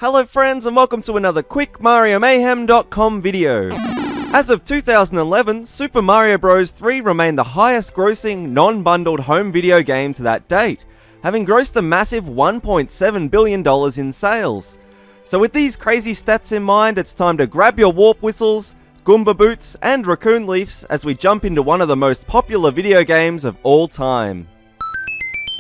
Hello friends and welcome to another quick MarioMayhem.com video. As of 2011, Super Mario Bros. 3 remained the highest grossing, non-bundled home video game to that date, having grossed a massive $1.7 billion in sales. So with these crazy stats in mind, it's time to grab your warp whistles, Goomba boots and raccoon leafs as we jump into one of the most popular video games of all time.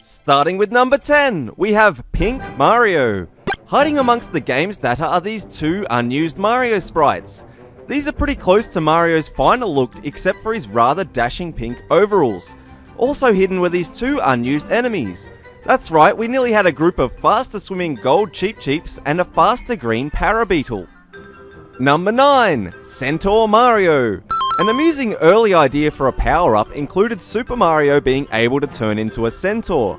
Starting with number 10, we have Pink Mario. Hiding amongst the game's data are these two unused Mario sprites. These are pretty close to Mario's final look except for his rather dashing pink overalls. Also hidden were these two unused enemies. That's right, we nearly had a group of faster swimming gold Cheep Cheeps and a faster green Parabeetle. Number 9, Centaur Mario. An amusing early idea for a power-up included Super Mario being able to turn into a centaur.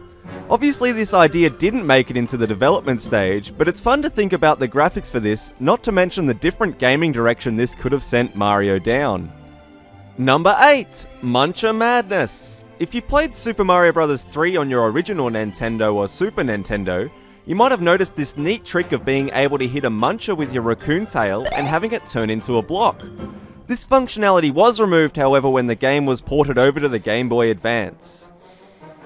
Obviously this idea didn't make it into the development stage, but it's fun to think about the graphics for this, not to mention the different gaming direction this could have sent Mario down. Number 8, Muncher Madness. If you played Super Mario Bros. 3 on your original Nintendo or Super Nintendo, you might have noticed this neat trick of being able to hit a muncher with your raccoon tail and having it turn into a block. This functionality was removed, however, when the game was ported over to the Game Boy Advance.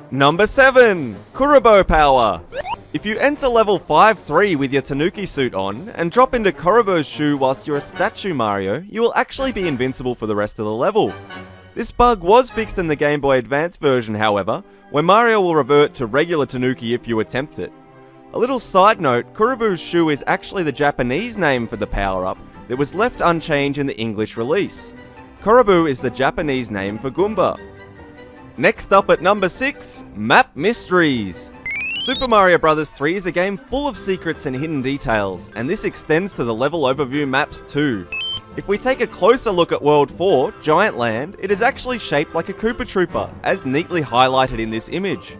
Number 7, Kuribo Power. If you enter level 5-3 with your Tanuki suit on, and drop into Kuribo's shoe whilst you're a statue Mario, you will actually be invincible for the rest of the level. This bug was fixed in the Game Boy Advance version, however, where Mario will revert to regular Tanuki if you attempt it. A little side note, Kuribo's shoe is actually the Japanese name for the power-up that was left unchanged in the English release. Kuribo is the Japanese name for Goomba. Next up at number 6, Map Mysteries. Super Mario Bros. 3 is a game full of secrets and hidden details, and this extends to the level overview maps too. If we take a closer look at World 4, Giant Land, it is actually shaped like a Koopa Trooper, as neatly highlighted in this image.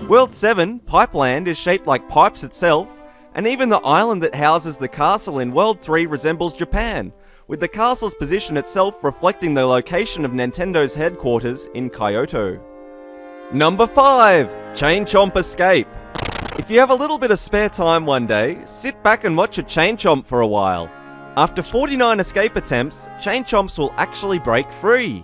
World 7, Pipeland, is shaped like pipes itself, and even the island that houses the castle in World 3 resembles Japan, with the castle's position itself reflecting the location of Nintendo's headquarters in Kyoto. Number 5, Chain Chomp Escape. If you have a little bit of spare time one day, sit back and watch a Chain Chomp for a while. After 49 escape attempts, Chain Chomps will actually break free.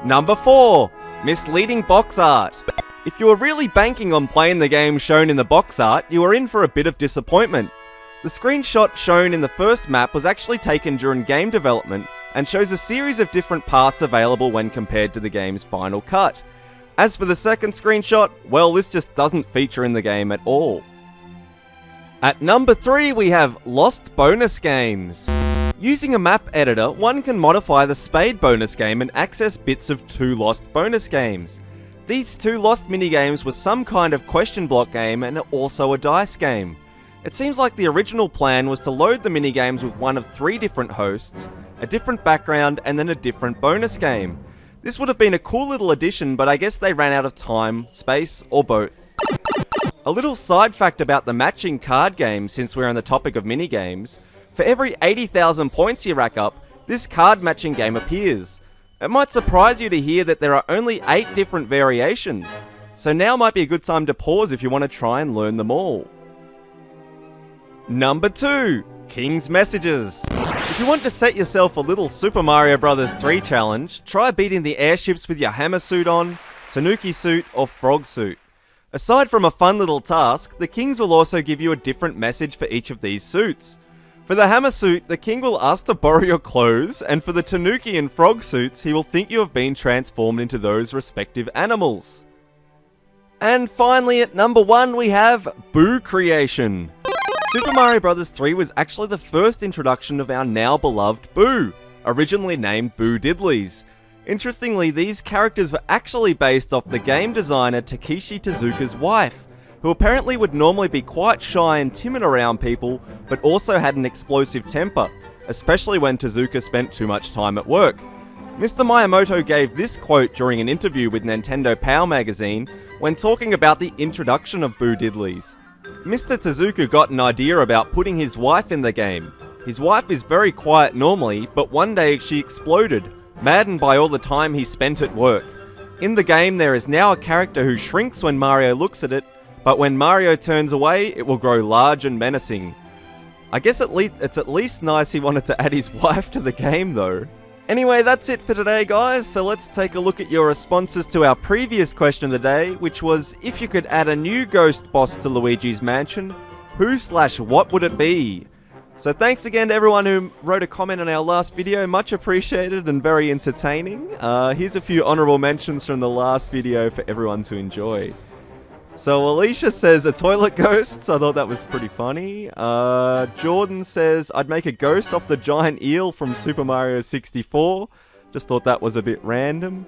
Number 4, Misleading Box Art. If you were really banking on playing the game shown in the box art, you are in for a bit of disappointment. The screenshot shown in the first map was actually taken during game development and shows a series of different paths available when compared to the game's final cut. As for the second screenshot, well, this just doesn't feature in the game at all. At number 3 we have Lost Bonus Games. Using a map editor, one can modify the Spade bonus game and access bits of 2 Lost Bonus Games. These 2 Lost minigames were some kind of question block game and also a dice game. It seems like the original plan was to load the minigames with one of 3 different hosts, a different background, and then a different bonus game. This would have been a cool little addition, but I guess they ran out of time, space, or both. A little side fact about the matching card game, since we're on the topic of minigames: for every 80,000 points you rack up, this card matching game appears. It might surprise you to hear that there are only 8 different variations, so now might be a good time to pause if you want to try and learn them all. Number 2, King's Messages. If you want to set yourself a little Super Mario Bros. 3 challenge, try beating the airships with your hammer suit on, Tanuki suit, or frog suit. Aside from a fun little task, the Kings will also give you a different message for each of these suits. For the hammer suit, the King will ask to borrow your clothes, and for the Tanuki and frog suits, he will think you have been transformed into those respective animals. And finally at number 1 we have Boo Creation. Super Mario Bros. 3 was actually the first introduction of our now beloved Boo, originally named Boo Diddleys. Interestingly, these characters were actually based off the game designer Takeshi Tezuka's wife, who apparently would normally be quite shy and timid around people, but also had an explosive temper, especially when Tezuka spent too much time at work. Mr. Miyamoto gave this quote during an interview with Nintendo Power magazine when talking about the introduction of Boo Diddleys. Mr. Tezuka got an idea about putting his wife in the game. His wife is very quiet normally, but one day she exploded, maddened by all the time he spent at work. In the game, there is now a character who shrinks when Mario looks at it, but when Mario turns away, it will grow large and menacing. I guess it's at least nice he wanted to add his wife to the game though. Anyway, that's it for today, guys, so let's take a look at your responses to our previous question of the day, which was, if you could add a new ghost boss to Luigi's Mansion, who/what would it be? So thanks again to everyone who wrote a comment on our last video, much appreciated and very entertaining. Here's a few honourable mentions from the last video for everyone to enjoy. So Alicia says a toilet ghost, so I thought that was pretty funny. Jordan says I'd make a ghost off the giant eel from Super Mario 64. Just thought that was a bit random.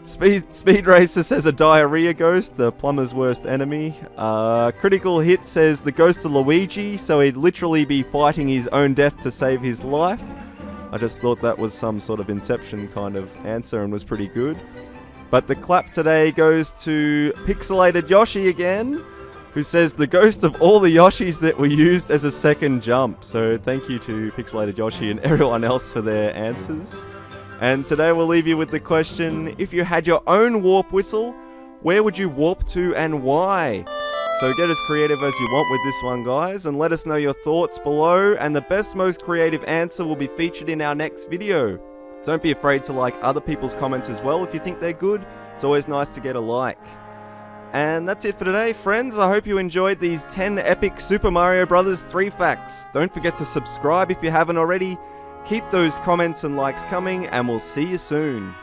Speed Racer says a diarrhea ghost, the plumber's worst enemy. Critical Hit says the ghost of Luigi, so he'd literally be fighting his own death to save his life. I just thought that was some sort of Inception kind of answer and was pretty good. But the clap today goes to Pixelated Yoshi again, who says the ghost of all the Yoshis that were used as a second jump. So thank you to Pixelated Yoshi and everyone else for their answers. And today we'll leave you with the question, if you had your own warp whistle, where would you warp to and why? So get as creative as you want with this one, guys, and let us know your thoughts below, and the best, most creative answer will be featured in our next video. Don't be afraid to like other people's comments as well if you think they're good. It's always nice to get a like. And that's it for today, friends. I hope you enjoyed these 10 epic Super Mario Bros. 3 facts. Don't forget to subscribe if you haven't already. Keep those comments and likes coming, and we'll see you soon.